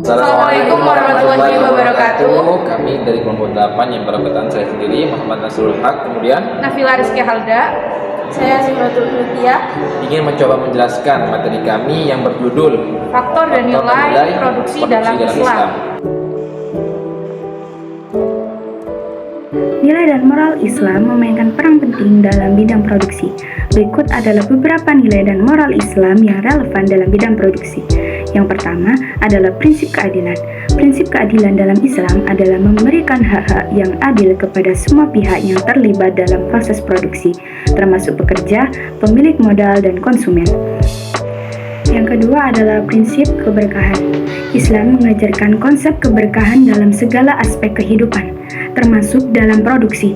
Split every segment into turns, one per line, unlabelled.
Assalamualaikum warahmatullahi wabarakatuh.
Kami dari kelompok 8 yang beranggotaan saya sendiri, Muhammad Nasrul Haq, kemudian
Nafila Rizky Halda.
Saya Simratul Rupiah.
ingin mencoba menjelaskan materi kami yang berjudul
Faktor dan nilai produksi dalam Islam.
Nilai dan moral Islam memainkan peran penting dalam bidang produksi. Berikut adalah beberapa nilai dan moral Islam yang relevan dalam bidang produksi. Yang pertama adalah prinsip keadilan. Prinsip keadilan dalam Islam adalah memberikan hak-hak yang adil kepada semua pihak yang terlibat dalam proses produksi, termasuk pekerja, pemilik modal, dan konsumen. Yang kedua adalah prinsip keberkahan. Islam mengajarkan konsep keberkahan dalam segala aspek kehidupan, termasuk dalam produksi.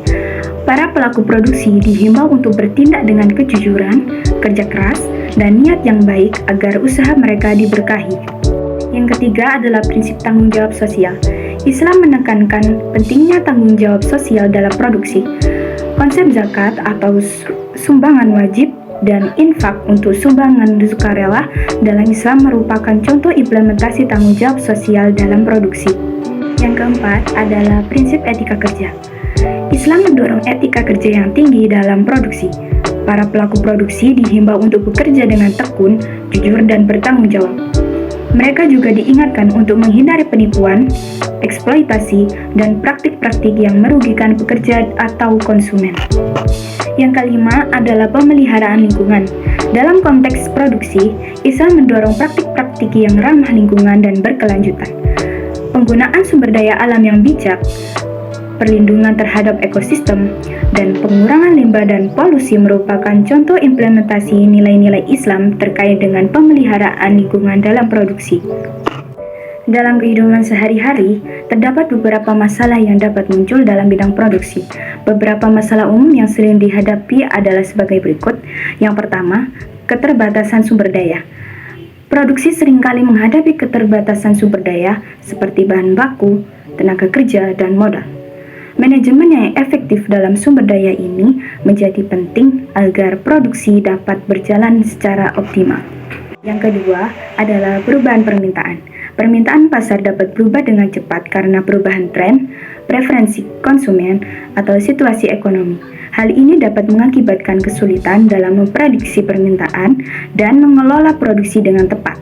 Para pelaku produksi dihimbau untuk bertindak dengan kejujuran, kerja keras, dan niat yang baik agar usaha mereka diberkahi. Yang ketiga adalah prinsip tanggung jawab sosial. Islam menekankan pentingnya tanggung jawab sosial dalam produksi. Konsep zakat atau sumbangan wajib dan infak untuk sumbangan sukarela dalam Islam merupakan contoh implementasi tanggung jawab sosial dalam produksi. Yang keempat adalah prinsip etika kerja. Islam mendorong etika kerja yang tinggi dalam produksi. Para pelaku produksi dihimbau untuk bekerja dengan tekun, jujur, dan bertanggung jawab. Mereka juga diingatkan untuk menghindari penipuan, eksploitasi, dan praktik-praktik yang merugikan pekerja atau konsumen. Yang kelima adalah pemeliharaan lingkungan. Dalam konteks produksi, Islam mendorong praktik-praktik yang ramah lingkungan dan berkelanjutan. Penggunaan sumber daya alam yang bijak, perlindungan terhadap ekosistem, dan pengurangan limbah dan polusi merupakan contoh implementasi nilai-nilai Islam terkait dengan pemeliharaan lingkungan dalam produksi. Dalam kehidupan sehari-hari, terdapat beberapa masalah yang dapat muncul dalam bidang produksi. Beberapa masalah umum yang sering dihadapi adalah sebagai berikut. Yang pertama, keterbatasan sumber daya. Produksi seringkali menghadapi keterbatasan sumber daya seperti bahan baku, tenaga kerja, dan modal. Manajemen yang efektif dalam sumber daya ini menjadi penting agar produksi dapat berjalan secara optimal. Yang kedua adalah perubahan permintaan. Permintaan pasar dapat berubah dengan cepat karena perubahan tren, preferensi konsumen, atau situasi ekonomi. Hal ini dapat mengakibatkan kesulitan dalam memprediksi permintaan dan mengelola produksi dengan tepat.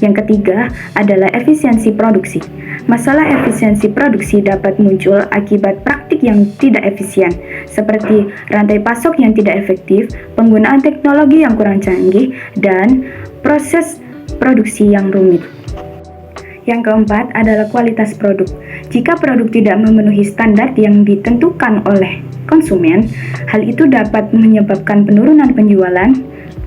Yang ketiga adalah efisiensi produksi. Masalah efisiensi produksi dapat muncul akibat praktik yang tidak efisien, seperti rantai pasok yang tidak efektif, penggunaan teknologi yang kurang canggih, dan proses produksi yang rumit. Yang keempat adalah kualitas produk. Jika produk tidak memenuhi standar yang ditentukan oleh konsumen, hal itu dapat menyebabkan penurunan penjualan,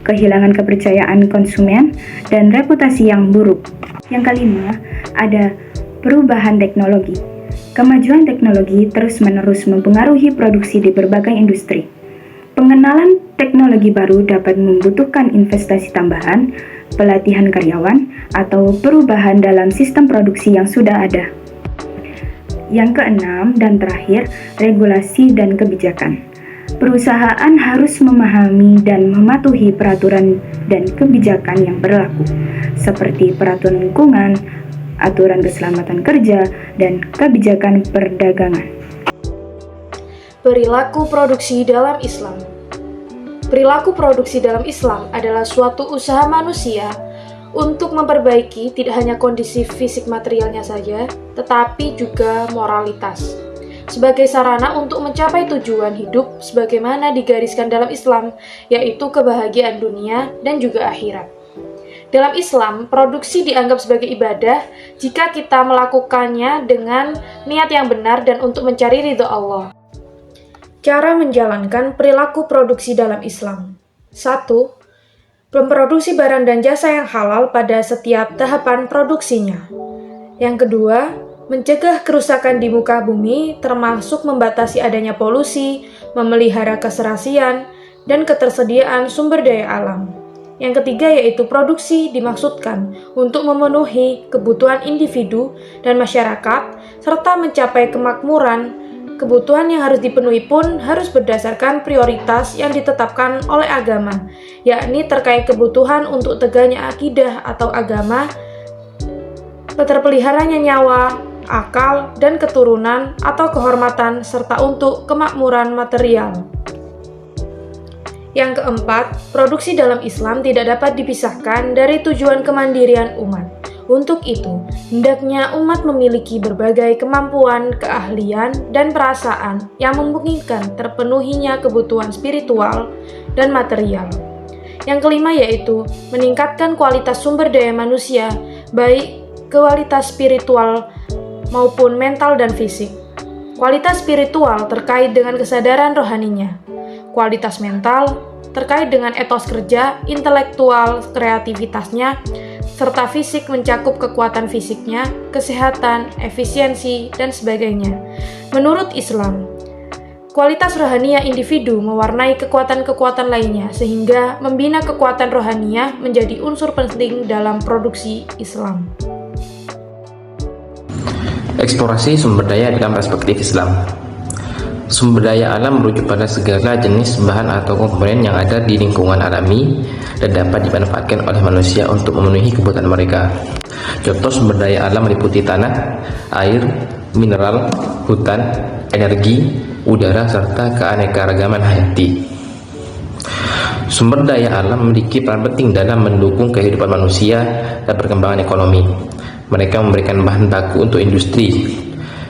kehilangan kepercayaan konsumen, dan reputasi yang buruk. Yang kelima, ada perubahan teknologi. Kemajuan teknologi terus-menerus mempengaruhi produksi di berbagai industri. Pengenalan teknologi baru dapat membutuhkan investasi tambahan, pelatihan karyawan, atau perubahan dalam sistem produksi yang sudah ada. Yang keenam dan terakhir, regulasi dan kebijakan. Perusahaan harus memahami dan mematuhi peraturan dan kebijakan yang berlaku, seperti peraturan lingkungan, aturan keselamatan kerja, dan kebijakan perdagangan.
Perilaku produksi dalam Islam. Perilaku produksi dalam Islam adalah suatu usaha manusia untuk memperbaiki tidak hanya kondisi fisik materialnya saja, tetapi juga moralitas. Sebagai sarana untuk mencapai tujuan hidup sebagaimana digariskan dalam Islam, yaitu kebahagiaan dunia dan juga akhirat. Dalam Islam, produksi dianggap sebagai ibadah jika kita melakukannya dengan niat yang benar dan untuk mencari ridho Allah. Cara menjalankan perilaku produksi dalam Islam. 1. Memproduksi barang dan jasa yang halal pada setiap tahapan produksinya. Yang kedua, mencegah kerusakan di muka bumi termasuk membatasi adanya polusi, memelihara keserasian, dan ketersediaan sumber daya alam. Yang ketiga yaitu produksi dimaksudkan untuk memenuhi kebutuhan individu dan masyarakat serta mencapai kemakmuran. Kebutuhan yang harus dipenuhi pun harus berdasarkan prioritas yang ditetapkan oleh agama, yakni terkait kebutuhan untuk tegaknya akidah atau agama, terpeliharanya nyawa, akal, dan keturunan atau kehormatan, serta untuk kemakmuran material. Yang keempat, produksi dalam Islam tidak dapat dipisahkan dari tujuan kemandirian umat. Untuk itu, hendaknya umat memiliki berbagai kemampuan, keahlian, dan perasaan yang memungkinkan terpenuhinya kebutuhan spiritual dan material. Yang kelima yaitu meningkatkan kualitas sumber daya manusia, baik kualitas spiritual maupun mental dan fisik. Kualitas spiritual terkait dengan kesadaran rohaninya. Kualitas mental terkait dengan etos kerja, intelektual, kreativitasnya, serta fisik mencakup kekuatan fisiknya, kesehatan, efisiensi, dan sebagainya. Menurut Islam, kualitas rohania individu mewarnai kekuatan-kekuatan lainnya, sehingga membina kekuatan rohania menjadi unsur penting dalam produksi Islam.
Eksplorasi sumber daya dalam perspektif Islam. Sumber daya alam merujuk pada segala jenis bahan atau komponen yang ada di lingkungan alami dan dapat dimanfaatkan oleh manusia untuk memenuhi kebutuhan mereka. Contoh sumber daya alam meliputi tanah, air, mineral, hutan, energi, udara, serta keanekaragaman hayati. Sumber daya alam memiliki peran penting dalam mendukung kehidupan manusia dan perkembangan ekonomi. Mereka memberikan bahan baku untuk industri,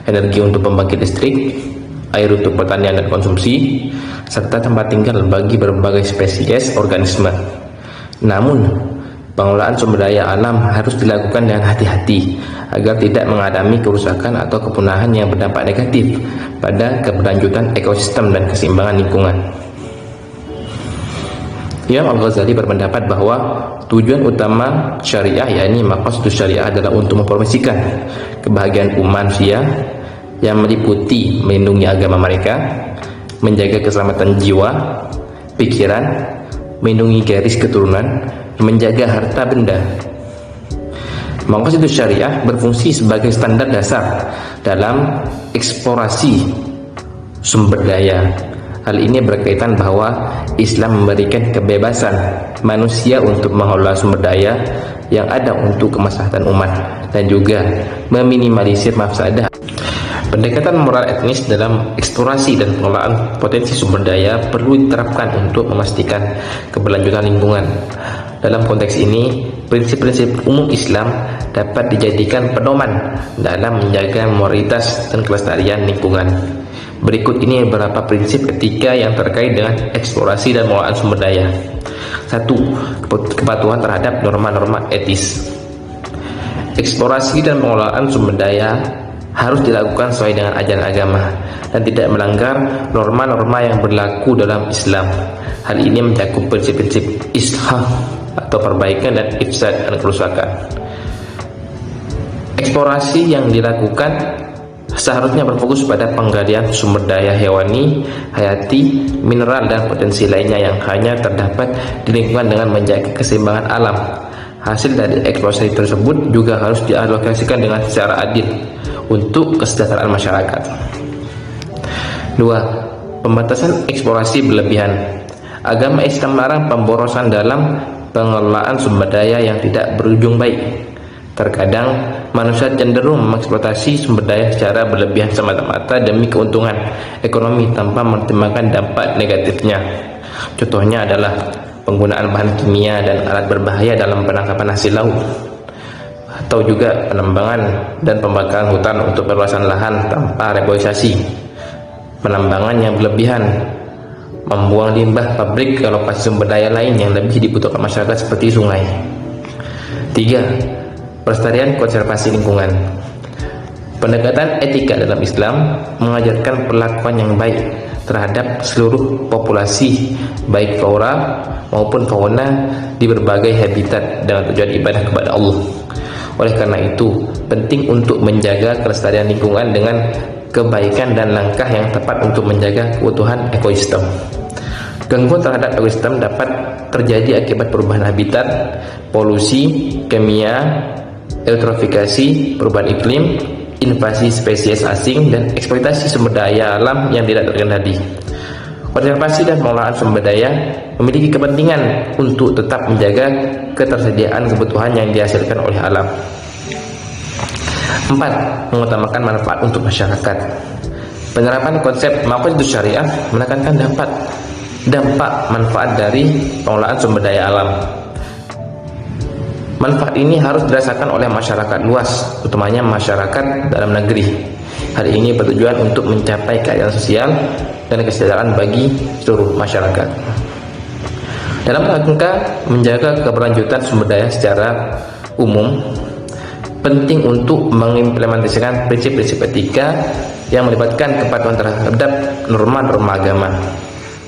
energi untuk pembangkit listrik, air untuk pertanian dan konsumsi, serta tempat tinggal bagi berbagai spesies organisme. Namun, pengelolaan sumber daya alam harus dilakukan dengan hati-hati agar tidak mengalami kerusakan atau kepunahan yang berdampak negatif pada keberlanjutan ekosistem dan keseimbangan lingkungan. Imam Al-Ghazali berpendapat bahwa tujuan utama syariah, yakni maqasidus syariah, adalah untuk mempromosikan kebahagiaan umat manusia yang meliputi melindungi agama mereka, menjaga keselamatan jiwa, pikiran, melindungi garis keturunan, dan menjaga harta benda. Maqasidus syariah berfungsi sebagai standar dasar dalam eksplorasi sumber daya. Hal ini berkaitan bahwa Islam memberikan kebebasan manusia untuk mengelola sumber daya yang ada untuk kemaslahatan umat dan juga meminimalisir mafsadah. Pendekatan moral etnis dalam eksplorasi dan pengelolaan potensi sumber daya perlu diterapkan untuk memastikan keberlanjutan lingkungan. Dalam konteks ini, prinsip-prinsip umum Islam dapat dijadikan pedoman dalam menjaga moralitas dan kelestarian lingkungan. Berikut ini beberapa prinsip etika yang terkait dengan eksplorasi dan pengelolaan sumber daya. 1. Kepatuhan terhadap norma-norma etis. Eksplorasi dan pengelolaan sumber daya harus dilakukan sesuai dengan ajaran agama dan tidak melanggar norma-norma yang berlaku dalam Islam. Hal ini mencakup prinsip-prinsip ishah atau perbaikan dan ifsad dan kerusakan. Eksplorasi yang dilakukan seharusnya berfokus pada penggalian sumber daya hewani, hayati, mineral, dan potensi lainnya yang hanya terdapat di lingkungan dengan menjaga keseimbangan alam. Hasil dari eksplorasi tersebut juga harus dialokasikan dengan secara adil untuk kesejahteraan masyarakat. 2. Pembatasan eksplorasi berlebihan. Agama Islam melarang pemborosan dalam pengelolaan sumber daya yang tidak berujung baik. Terkadang manusia cenderung mengeksploitasi sumber daya secara berlebihan semata-mata demi keuntungan ekonomi tanpa mempertimbangkan dampak negatifnya. Contohnya adalah penggunaan bahan kimia dan alat berbahaya dalam penangkapan hasil laut, atau juga penambangan dan pembakaran hutan untuk perluasan lahan tanpa reboisasi, penambangan yang berlebihan, membuang limbah pabrik ke lokasi sumber daya lain yang lebih dibutuhkan masyarakat seperti sungai. 3. Pelestarian konservasi lingkungan. Pendekatan etika dalam Islam mengajarkan perlakuan yang baik terhadap seluruh populasi, baik flora maupun fauna di berbagai habitat dengan tujuan ibadah kepada Allah. Oleh karena itu, penting untuk menjaga kelestarian lingkungan dengan kebaikan dan langkah yang tepat untuk menjaga keutuhan ekosistem. Gangguan terhadap ekosistem dapat terjadi akibat perubahan habitat, polusi kimia, eutrofikasi, perubahan iklim, invasi spesies asing, dan eksploitasi sumber daya alam yang tidak terkendali. Konservasi dan pengelolaan sumber daya memiliki kepentingan untuk tetap menjaga ketersediaan kebutuhan yang dihasilkan oleh alam. 4. Mengutamakan manfaat untuk masyarakat. Penerapan konsep maqasidus syariah menekankan dampak manfaat dari pengelolaan sumber daya alam. Manfaat ini harus dirasakan oleh masyarakat luas, utamanya masyarakat dalam negeri. Hal ini bertujuan untuk mencapai keadilan sosial dan kesejahteraan bagi seluruh masyarakat. Dalam rangka menjaga keberlanjutan sumber daya secara umum, penting untuk mengimplementasikan prinsip-prinsip etika yang melibatkan kepatuhan terhadap norma-norma agama,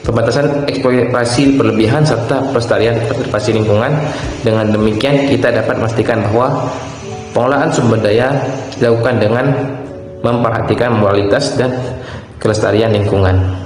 pembatasan eksploitasi berlebihan serta pelestarian konservasi lingkungan. Dengan demikian kita dapat memastikan bahwa pengelolaan sumber daya dilakukan dengan memperhatikan moralitas dan kelestarian lingkungan.